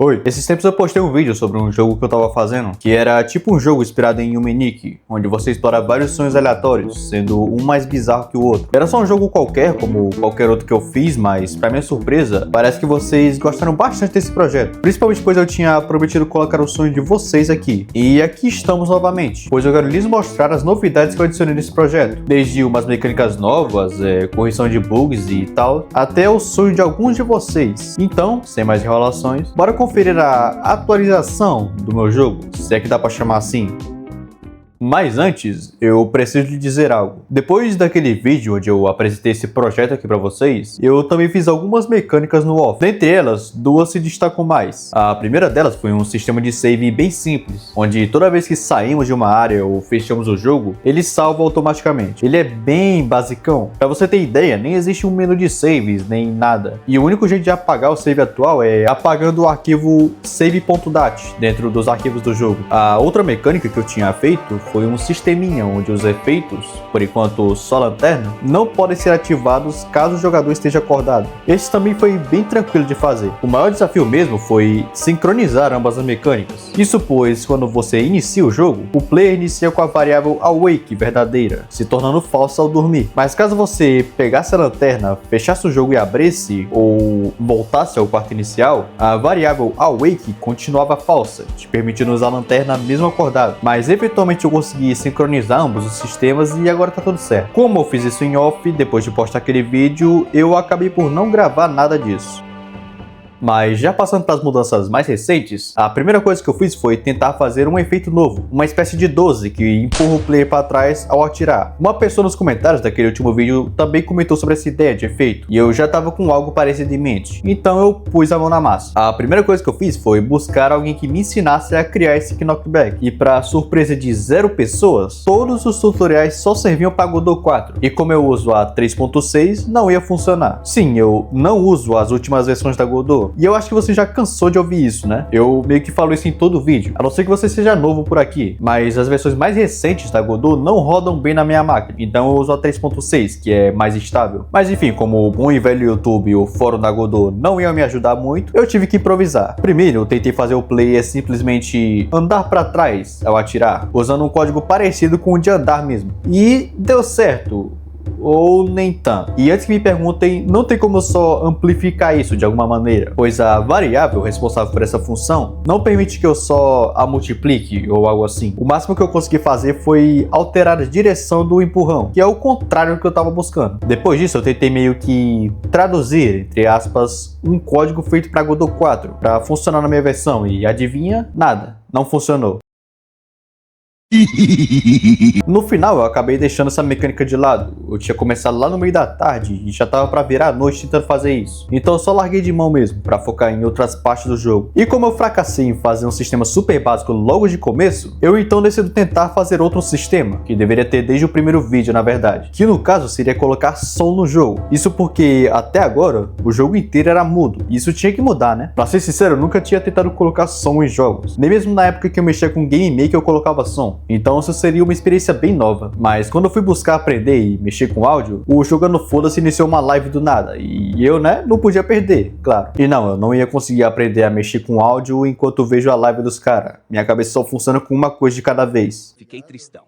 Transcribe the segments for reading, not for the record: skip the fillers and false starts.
Oi, esses tempos eu postei um vídeo sobre um jogo que eu tava fazendo, que era tipo um jogo inspirado em Humanic, onde você explora vários sonhos aleatórios, sendo um mais bizarro que o outro. Era só um jogo qualquer, como qualquer outro que eu fiz, mas pra minha surpresa, parece que vocês gostaram bastante desse projeto. Principalmente pois eu tinha prometido colocar o sonho de vocês aqui. E aqui estamos novamente, pois eu quero lhes mostrar as novidades que eu adicionei nesse projeto. Desde umas mecânicas novas, correção de bugs e tal, até o sonho de alguns de vocês. Então, sem mais enrolações, bora conferir a atualização do meu jogo, se é que dá pra chamar assim. Mas antes, eu preciso lhe dizer algo. Depois daquele vídeo onde eu apresentei esse projeto aqui pra vocês, eu também fiz algumas mecânicas no off. Dentre elas, duas se destacam mais. A primeira delas foi um sistema de save bem simples, onde toda vez que saímos de uma área ou fechamos o jogo, ele salva automaticamente. Ele é bem basicão. Pra você ter ideia, nem existe um menu de saves, nem nada. E o único jeito de apagar o save atual é apagando o arquivo save.dat dentro dos arquivos do jogo. A outra mecânica que eu tinha feito foi um sisteminha onde os efeitos, por enquanto só lanterna, não podem ser ativados caso o jogador esteja acordado. Esse também foi bem tranquilo de fazer. O maior desafio mesmo foi sincronizar ambas as mecânicas. Isso pois, quando você inicia o jogo, o player inicia com a variável awake verdadeira, se tornando falsa ao dormir. Mas caso você pegasse a lanterna, fechasse o jogo e abrisse, ou voltasse ao quarto inicial, a variável awake continuava falsa, te permitindo usar a lanterna mesmo acordado. Mas eventualmente eu consegui sincronizar ambos os sistemas e agora tá tudo certo. Como eu fiz isso em off, depois de postar aquele vídeo, eu acabei por não gravar nada disso. Mas já passando para as mudanças mais recentes, a primeira coisa que eu fiz foi tentar fazer um efeito novo, uma espécie de 12 que empurra o player para trás ao atirar. Uma pessoa nos comentários daquele último vídeo também comentou sobre essa ideia de efeito, e eu já tava com algo parecido em mente, então eu pus a mão na massa. A primeira coisa que eu fiz foi buscar alguém que me ensinasse a criar esse knockback, e para surpresa de 0 pessoas, todos os tutoriais só serviam para Godot 4, e como eu uso a 3.6, não ia funcionar. Sim, eu não uso as últimas versões da Godot, e eu acho que você já cansou de ouvir isso, né? Eu meio que falo isso em todo vídeo, a não ser que você seja novo por aqui, mas as versões mais recentes da Godot não rodam bem na minha máquina, então eu uso a 3.6, que é mais estável. Mas enfim, como o bom e velho YouTube e o fórum da Godot não iam me ajudar muito, eu tive que improvisar. Primeiro, eu tentei fazer o player simplesmente andar para trás ao atirar, usando um código parecido com o de andar mesmo. E deu certo. Ou nem tanto. E antes que me perguntem, não tem como eu só amplificar isso de alguma maneira, pois a variável responsável por essa função não permite que eu só a multiplique ou algo assim. O máximo que eu consegui fazer foi alterar a direção do empurrão, que é o contrário do que eu estava buscando. Depois disso eu tentei meio que traduzir, entre aspas, um código feito para Godot 4 para funcionar na minha versão e adivinha? Nada, não funcionou. No final eu acabei deixando essa mecânica de lado. Eu tinha começado lá no meio da tarde e já tava pra virar a noite tentando fazer isso. Então eu só larguei de mão mesmo, pra focar em outras partes do jogo. E como eu fracassei em fazer um sistema super básico logo de começo, eu então decido tentar fazer outro sistema, que deveria ter desde o primeiro vídeo na verdade, que no caso seria colocar som no jogo. Isso porque até agora o jogo inteiro era mudo, e isso tinha que mudar, né? Pra ser sincero, eu nunca tinha tentado colocar som em jogos, nem mesmo na época que eu mexia com Game Maker eu colocava som. Então isso seria uma experiência bem nova. Mas quando eu fui buscar aprender e mexer com áudio, o Jogando Foda-se iniciou uma live do nada. E eu, né, não podia perder, claro. E não, eu não ia conseguir aprender a mexer com áudio enquanto vejo a live dos caras. Minha cabeça só funciona com uma coisa de cada vez. Fiquei tristão.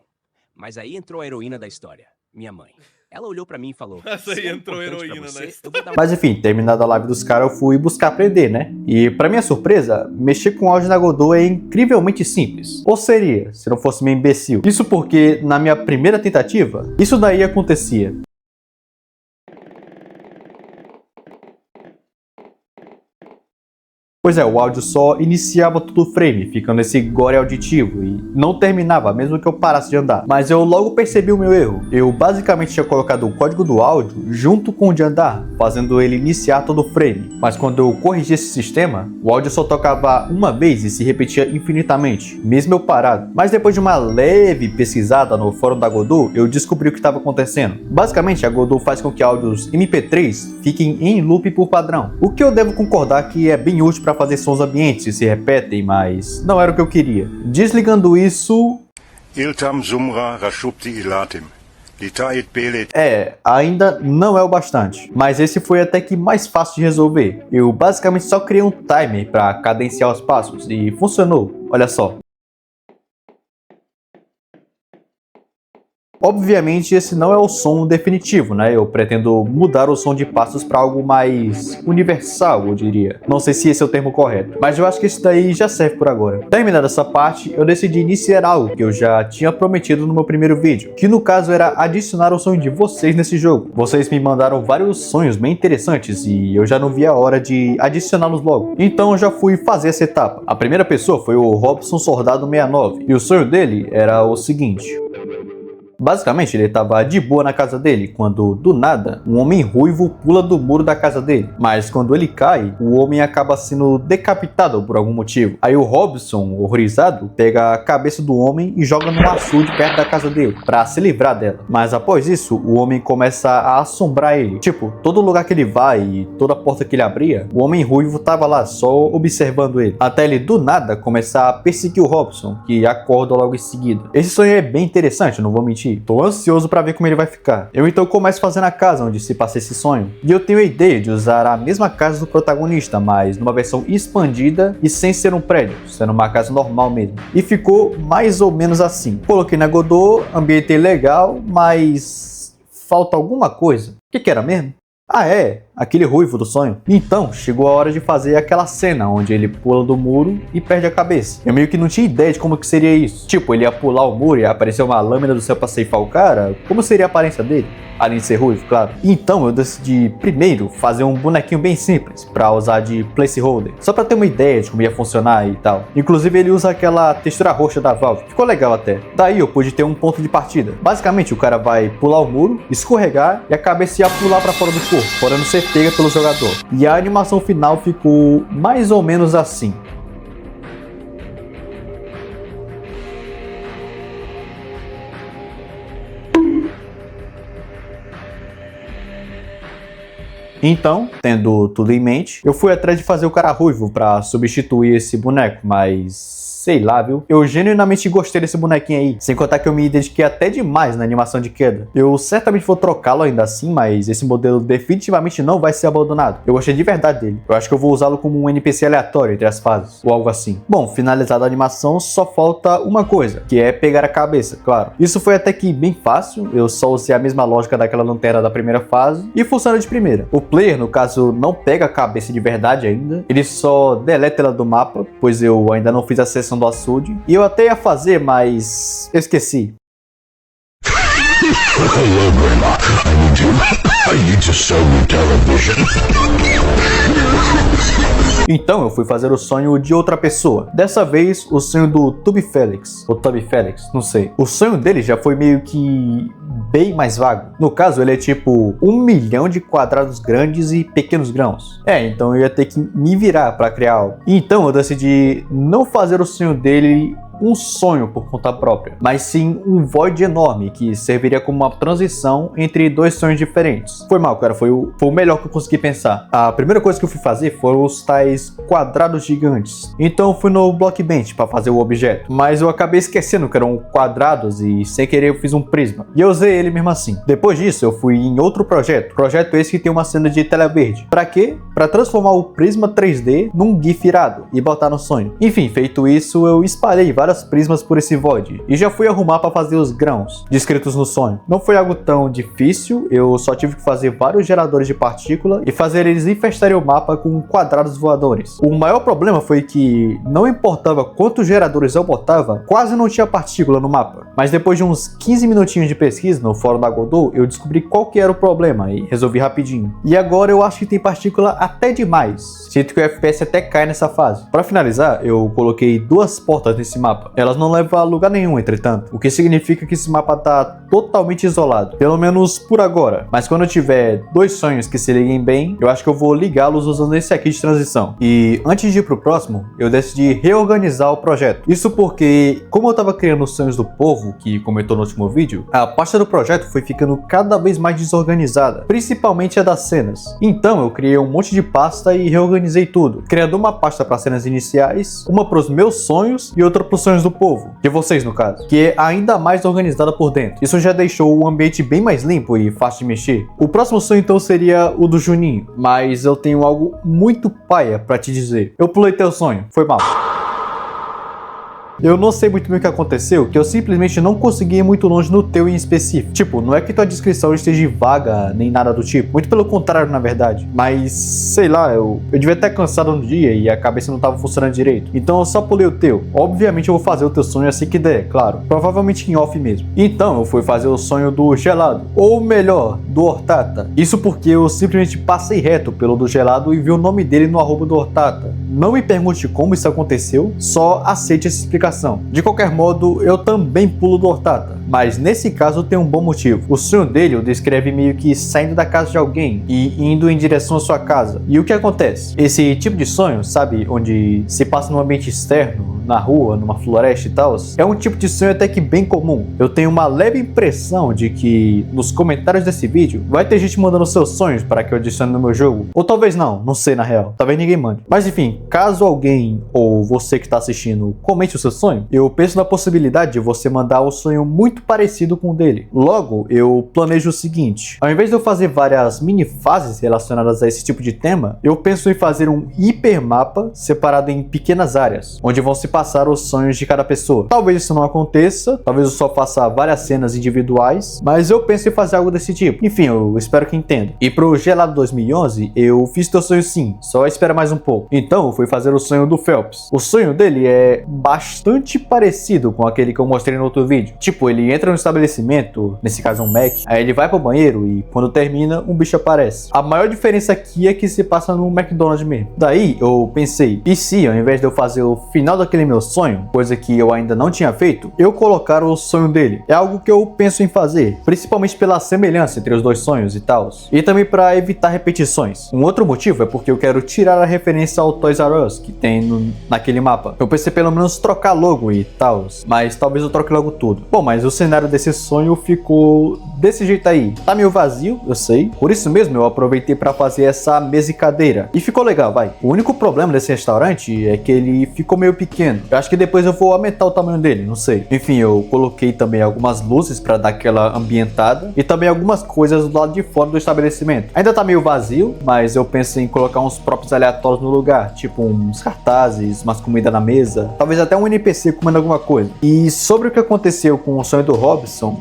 Mas aí entrou a heroína da história, minha mãe. Ela olhou pra mim e falou... Essa aí entrou heroína na história. Mas enfim, terminada a live dos caras, eu fui buscar aprender, né? E pra minha surpresa, mexer com áudio na Godot é incrivelmente simples. Ou seria, se não fosse meio imbecil. Isso porque, na minha primeira tentativa, isso daí acontecia. Pois é, o áudio só iniciava todo o frame, ficando esse gore auditivo, e não terminava, mesmo que eu parasse de andar. Mas eu logo percebi o meu erro. Eu basicamente tinha colocado o código do áudio junto com o de andar, fazendo ele iniciar todo o frame. Mas quando eu corrigi esse sistema, o áudio só tocava uma vez e se repetia infinitamente, mesmo eu parado. Mas depois de uma leve pesquisada no fórum da Godot, eu descobri o que estava acontecendo. Basicamente, a Godot faz com que áudios MP3 fiquem em loop por padrão, o que eu devo concordar que é bem útil para fazer sons ambientes que se repetem, mas não era o que eu queria. Desligando isso... Iltam Sumra Rashupti Ilatim. Ainda não é o bastante, mas esse foi até que mais fácil de resolver. Eu basicamente só criei um timer para cadenciar os passos e funcionou, olha só. Obviamente esse não é o som definitivo, né? Eu pretendo mudar o som de passos para algo mais universal, eu diria. Não sei se esse é o termo correto, mas eu acho que isso daí já serve por agora. Terminada essa parte, eu decidi iniciar algo que eu já tinha prometido no meu primeiro vídeo, que no caso era adicionar o sonho de vocês nesse jogo. Vocês me mandaram vários sonhos bem interessantes e eu já não vi a hora de adicioná-los logo. Então eu já fui fazer essa etapa. A primeira pessoa foi o Robson Soldado 69 e o sonho dele era o seguinte. Basicamente, ele estava de boa na casa dele, quando, do nada, um homem ruivo pula do muro da casa dele. Mas quando ele cai, o homem acaba sendo decapitado por algum motivo. Aí o Robson, horrorizado, pega a cabeça do homem e joga num açude perto da casa dele, para se livrar dela. Mas após isso, o homem começa a assombrar ele. Tipo, todo lugar que ele vai e toda porta que ele abria, o homem ruivo tava lá, só observando ele. Até ele, do nada, começar a perseguir o Robson, que acorda logo em seguida. Esse sonho é bem interessante, não vou mentir. Tô ansioso para ver como ele vai ficar. Eu então começo fazendo a casa onde se passa esse sonho. E eu tenho a ideia de usar a mesma casa do protagonista, mas numa versão expandida e sem ser um prédio, sendo uma casa normal mesmo. E ficou mais ou menos assim. Coloquei na Godot, ambientei legal, mas falta alguma coisa. O que era mesmo? Ah é, aquele ruivo do sonho. Então, chegou a hora de fazer aquela cena onde ele pula do muro e perde a cabeça. Eu meio que não tinha ideia de como que seria isso. Tipo, ele ia pular o muro e ia aparecer uma lâmina do céu pra ceifar o cara? Como seria a aparência dele? Além de ser ruivo, claro. Então eu decidi primeiro fazer um bonequinho bem simples pra usar de placeholder, só pra ter uma ideia de como ia funcionar e tal. Inclusive ele usa aquela textura roxa da Valve, ficou legal até. Daí eu pude ter um ponto de partida. Basicamente o cara vai pular o muro, escorregar e a cabeça ia pular pra fora do corpo, podendo ser pega pelo jogador. E a animação final ficou mais ou menos assim. Então, tendo tudo em mente, eu fui atrás de fazer o cara ruivo pra substituir esse boneco, mas sei lá, viu? Eu genuinamente gostei desse bonequinho aí, sem contar que eu me dediquei até demais na animação de queda. Eu certamente vou trocá-lo ainda assim, mas esse modelo definitivamente não vai ser abandonado. Eu gostei de verdade dele. Eu acho que eu vou usá-lo como um NPC aleatório entre as fases, ou algo assim. Bom, finalizada a animação, só falta uma coisa, que é pegar a cabeça, claro. Isso foi até que bem fácil, eu só usei a mesma lógica daquela lanterna da primeira fase, e funciona de primeira. O player, no caso, não pega a cabeça de verdade ainda, ele só deleta ela do mapa, pois eu ainda não fiz a sessão do açude, e eu até ia fazer, mas eu esqueci. Hello, Grandma. I need to sell you television. Então eu fui fazer o sonho de outra pessoa. Dessa vez, o sonho do Tubby Felix. Ou Tubby Felix, não sei. O sonho dele já foi meio que bem mais vago. No caso, ele é tipo 1 milhão de quadrados grandes e pequenos grãos. Então eu ia ter que me virar para criar algo. Então eu decidi não fazer o sonho dele um sonho por conta própria, mas sim um void enorme que serviria como uma transição entre dois sonhos diferentes. Foi mal, cara, foi o melhor que eu consegui pensar. A primeira coisa que eu fui fazer foram os tais quadrados gigantes. Então eu fui no Blockbench para fazer o objeto, mas eu acabei esquecendo que eram quadrados e sem querer eu fiz um prisma. E eu usei ele mesmo assim. Depois disso eu fui em outro projeto. Projeto esse que tem uma cena de tela verde. Pra quê? Pra transformar o prisma 3D num GIF irado e botar no sonho. Enfim, feito isso, eu espalhei várias prismas por esse void e já fui arrumar para fazer os grãos descritos no sonho. Não foi algo tão difícil, eu só tive que fazer vários geradores de partícula e fazer eles infestarem o mapa com quadrados voadores. O maior problema foi que não importava quantos geradores eu botava, quase não tinha partícula no mapa. Mas depois de uns 15 minutinhos de pesquisa no fórum da Godot, eu descobri qual que era o problema e resolvi rapidinho. E agora eu acho que tem partícula até demais. Sinto que o FPS até cai nessa fase. Para finalizar, eu coloquei 2 portas nesse mapa. Elas não levam a lugar nenhum, entretanto, o que significa que esse mapa tá totalmente isolado, pelo menos por agora. Mas quando eu tiver 2 sonhos que se liguem bem, eu acho que eu vou ligá-los usando esse aqui de transição. E antes de ir pro próximo, eu decidi reorganizar o projeto. Isso porque, como eu tava criando os sonhos do povo, que comentou no último vídeo, a pasta do projeto foi ficando cada vez mais desorganizada, principalmente a das cenas. Então eu criei um monte de pasta e reorganizei tudo, criando uma pasta para cenas iniciais, uma para os meus sonhos e outra para os os sonhos do povo, de vocês no caso, que é ainda mais organizada por dentro. Isso já deixou o ambiente bem mais limpo e fácil de mexer. O próximo sonho então seria o do Juninho, mas eu tenho algo muito paia pra te dizer. Eu pulei teu sonho, foi mal. Eu não sei muito bem o que aconteceu, que eu simplesmente não consegui ir muito longe no teu em específico. Tipo, não é que tua descrição esteja vaga, nem nada do tipo. Muito pelo contrário, na verdade. Mas, sei lá, eu devia estar cansado no dia e a cabeça não estava funcionando direito. Então eu só pulei o teu. Obviamente eu vou fazer o teu sonho assim que der, claro. Provavelmente em off mesmo. Então eu fui fazer o sonho do gelado. Ou melhor, do Hortata. Isso porque eu simplesmente passei reto pelo do gelado e vi o nome dele no arroba do Hortata. Não me pergunte como isso aconteceu, só aceite essa explicação. De qualquer modo, eu também pulo do Hortata, mas nesse caso tem um bom motivo. O sonho dele o descreve meio que saindo da casa de alguém e indo em direção à sua casa. E o que acontece? Esse tipo de sonho, sabe, onde se passa num ambiente externo, na rua, numa floresta e tal, é um tipo de sonho até que bem comum. Eu tenho uma leve impressão de que nos comentários desse vídeo vai ter gente mandando seus sonhos para que eu adicione no meu jogo. Ou talvez não sei na real. Talvez ninguém mande. Mas enfim, caso alguém ou você que está assistindo comente o seu sonho, eu penso na possibilidade de você mandar um sonho muito parecido com o dele. Logo, eu planejo o seguinte: ao invés de eu fazer várias mini fases relacionadas a esse tipo de tema, eu penso em fazer um hipermapa separado em pequenas áreas, onde vão se passar os sonhos de cada pessoa. Talvez isso não aconteça, talvez eu só faça várias cenas individuais, mas eu penso em fazer algo desse tipo. Enfim, eu espero que entenda. E pro Gelado 2011, eu fiz teu sonho sim, só espera mais um pouco. Então, eu fui fazer o sonho do Phelps. O sonho dele é bastante parecido com aquele que eu mostrei no outro vídeo. Tipo, ele entra no estabelecimento, nesse caso um Mac, aí ele vai pro banheiro e quando termina, um bicho aparece. A maior diferença aqui é que se passa no McDonald's mesmo. Daí, eu pensei, e se ao invés de eu fazer o final daquele meu sonho, coisa que eu ainda não tinha feito, eu colocar o sonho dele? É algo que eu penso em fazer, principalmente pela semelhança entre os dois sonhos e tal, e também para evitar repetições. Um outro motivo é porque eu quero tirar a referência ao Toys R Us que tem naquele mapa. Eu pensei pelo menos trocar logo e tal, mas talvez eu troque logo tudo. Bom, mas o cenário desse sonho ficou desse jeito aí. Tá meio vazio, eu sei. Por isso mesmo eu aproveitei para fazer essa mesa e cadeira. E ficou legal, vai. O único problema desse restaurante é que ele ficou meio pequeno. Eu acho que depois eu vou aumentar o tamanho dele, não sei. Enfim, eu coloquei também algumas luzes para dar aquela ambientada e também algumas coisas do lado de fora do estabelecimento. Ainda tá meio vazio, mas eu penso em colocar uns próprios aleatórios no lugar, tipo uns cartazes, umas comidas na mesa, talvez até um NPC comendo alguma coisa. E sobre o que aconteceu com o sonho do Robson,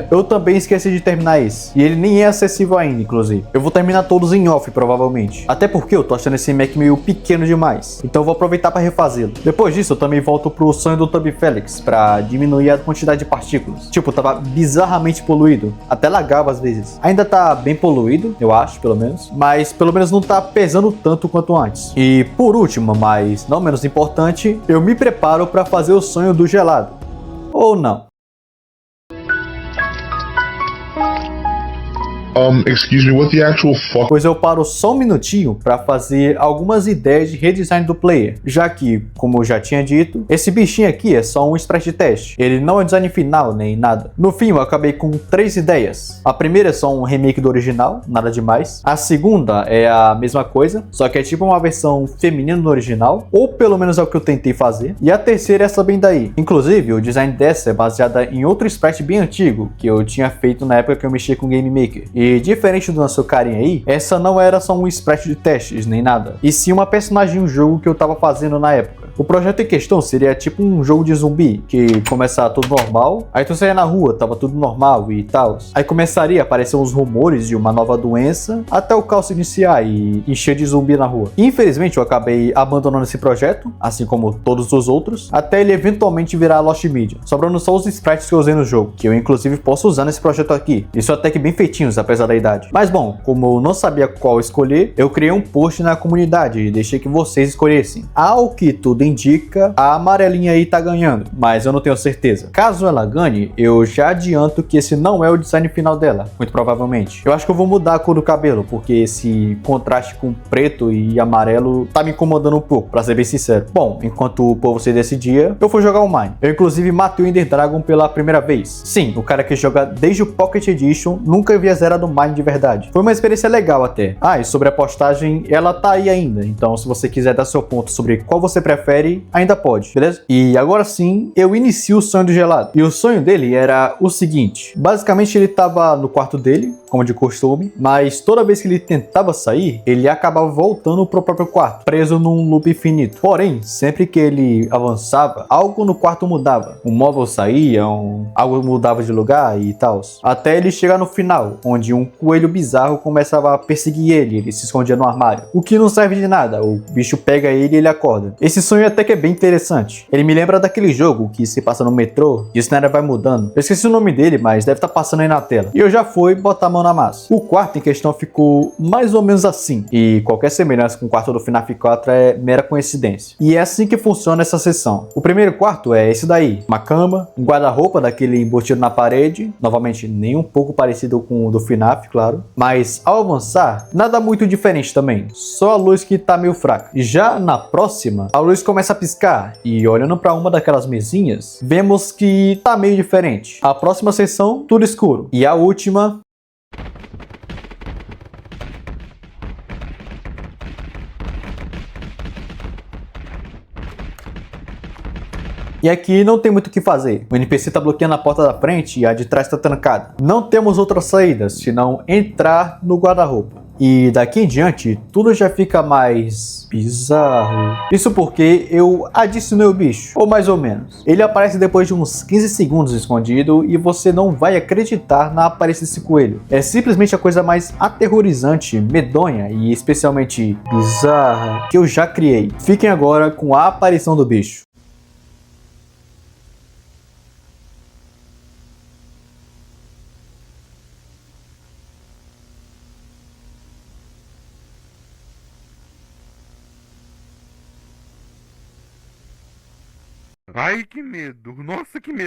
eu também esqueci de terminar esse. E ele nem é acessível ainda, inclusive. Eu vou terminar todos em off, provavelmente. Até porque eu tô achando esse Mac meio pequeno demais. Então eu vou aproveitar para refazê-lo. Depois disso, eu também volto pro sonho do Toby Felix, pra diminuir a quantidade de partículas. Tipo, tava bizarramente poluído. Até lagava às vezes. Ainda tá bem poluído, eu acho, pelo menos. Mas pelo menos não tá pesando tanto quanto antes. E por último, mas não menos importante, eu me preparo para fazer o sonho do gelado. Ou não. Excuse me, what the actual fuck? Pois eu paro só um minutinho para fazer algumas ideias de redesign do player, já que, como eu já tinha dito, esse bichinho aqui é só um sprite de teste, ele não é design final nem nada. No fim eu acabei com 3 ideias. A primeira é só um remake do original, nada demais. A segunda é a mesma coisa, só que é tipo uma versão feminina do original, ou pelo menos é o que eu tentei fazer. E a terceira é essa bem daí. Inclusive o design dessa é baseada em outro sprite bem antigo, que eu tinha feito na época que eu mexia com Game Maker. E diferente do nosso carinha aí, essa não era só um sprite de testes nem nada, e sim uma personagem do jogo que eu tava fazendo na época. O projeto em questão seria tipo um jogo de zumbi, que começava tudo normal, aí tu saía na rua, tava tudo normal e tal. Aí começaria a aparecer uns rumores de uma nova doença, até o caos iniciar e encher de zumbi na rua. Infelizmente eu acabei abandonando esse projeto, assim como todos os outros, até ele eventualmente virar Lost Media, sobrando só os sprites que eu usei no jogo, que eu inclusive posso usar nesse projeto aqui. Isso até que bem feitinhos, apesar da idade. Mas bom, como eu não sabia qual escolher, eu criei um post na comunidade e deixei que vocês escolhessem. Ao que tudo indica, a amarelinha aí tá ganhando, mas eu não tenho certeza. Caso ela ganhe, eu já adianto que esse não é o design final dela, muito provavelmente. Eu acho que eu vou mudar a cor do cabelo, porque esse contraste com preto e amarelo tá me incomodando um pouco, pra ser bem sincero. Bom, enquanto o povo se decidia, eu fui jogar o Mine. Eu inclusive matei o Ender Dragon pela primeira vez. Sim, o cara que joga desde o Pocket Edition nunca havia zerado o Mine de verdade. Foi uma experiência legal até. Ah, e sobre a postagem, ela tá aí ainda, então se você quiser dar seu ponto sobre qual você prefere, prefere, ainda pode, beleza? E agora sim, eu inicio o sonho do gelado. E o sonho dele era o seguinte: basicamente ele tava no quarto dele, como de costume, mas toda vez que ele tentava sair, ele acabava voltando pro próprio quarto, preso num loop infinito. Porém, sempre que ele avançava, algo no quarto mudava. Um móvel saía, algo mudava de lugar e tal. Até ele chegar no final, onde um coelho bizarro começava a perseguir ele se escondia no armário. O que não serve de nada, o bicho pega ele e ele acorda. Esse sonho até que é bem interessante. Ele me lembra daquele jogo que se passa no metrô e o cenário vai mudando. Eu esqueci o nome dele, mas deve estar passando aí na tela. E eu já fui botar a mão na massa. O quarto em questão ficou mais ou menos assim. E qualquer semelhança com o quarto do FNAF 4 é mera coincidência. E é assim que funciona essa sessão. O primeiro quarto é esse daí. Uma cama, um guarda-roupa daquele embutido na parede. Novamente, nem um pouco parecido com o do FNAF, claro. Mas ao avançar, nada muito diferente também. Só a luz que tá meio fraca. E já na próxima, a luz começa a piscar. E olhando para uma daquelas mesinhas, vemos que tá meio diferente. A próxima sessão, tudo escuro. E a última... E aqui não tem muito o que fazer. O NPC tá bloqueando a porta da frente e a de trás tá trancada. Não temos outra saída, senão entrar no guarda-roupa. E daqui em diante, tudo já fica mais bizarro. Isso porque eu adicionei o bicho, ou mais ou menos. Ele aparece depois de uns 15 segundos escondido e você não vai acreditar na aparência desse coelho. É simplesmente a coisa mais aterrorizante, medonha e especialmente bizarra que eu já criei. Fiquem agora com a aparição do bicho. Ai, que medo. Nossa, que medo.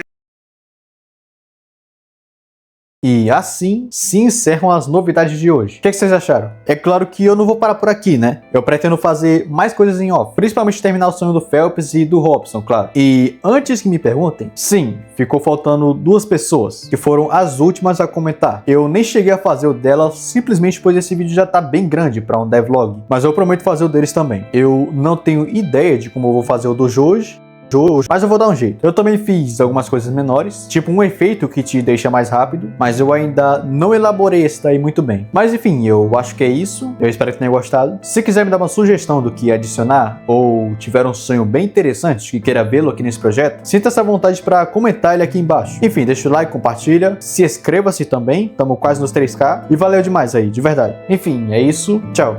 E assim se encerram as novidades de hoje. O que vocês acharam? É claro que eu não vou parar por aqui, né? Eu pretendo fazer mais coisas em off, principalmente terminar o sonho do Phelps e do Robson, claro. E antes que me perguntem, sim, ficou faltando 2 pessoas, que foram as últimas a comentar. Eu nem cheguei a fazer o dela simplesmente pois esse vídeo já tá bem grande para um devlog, mas eu prometo fazer o deles também. Eu não tenho ideia de como eu vou fazer o do Joji, mas eu vou dar um jeito. Eu também fiz algumas coisas menores, tipo um efeito que te deixa mais rápido, mas eu ainda não elaborei esse daí muito bem. Mas enfim, eu acho que é isso. Eu espero que tenha gostado. Se quiser me dar uma sugestão do que adicionar, ou tiver um sonho bem interessante que queira vê-lo aqui nesse projeto, sinta essa vontade para comentar ele aqui embaixo. Enfim, deixa o like, compartilha, se inscreva-se também, estamos quase nos 3K, e valeu demais aí, de verdade. Enfim, é isso, tchau.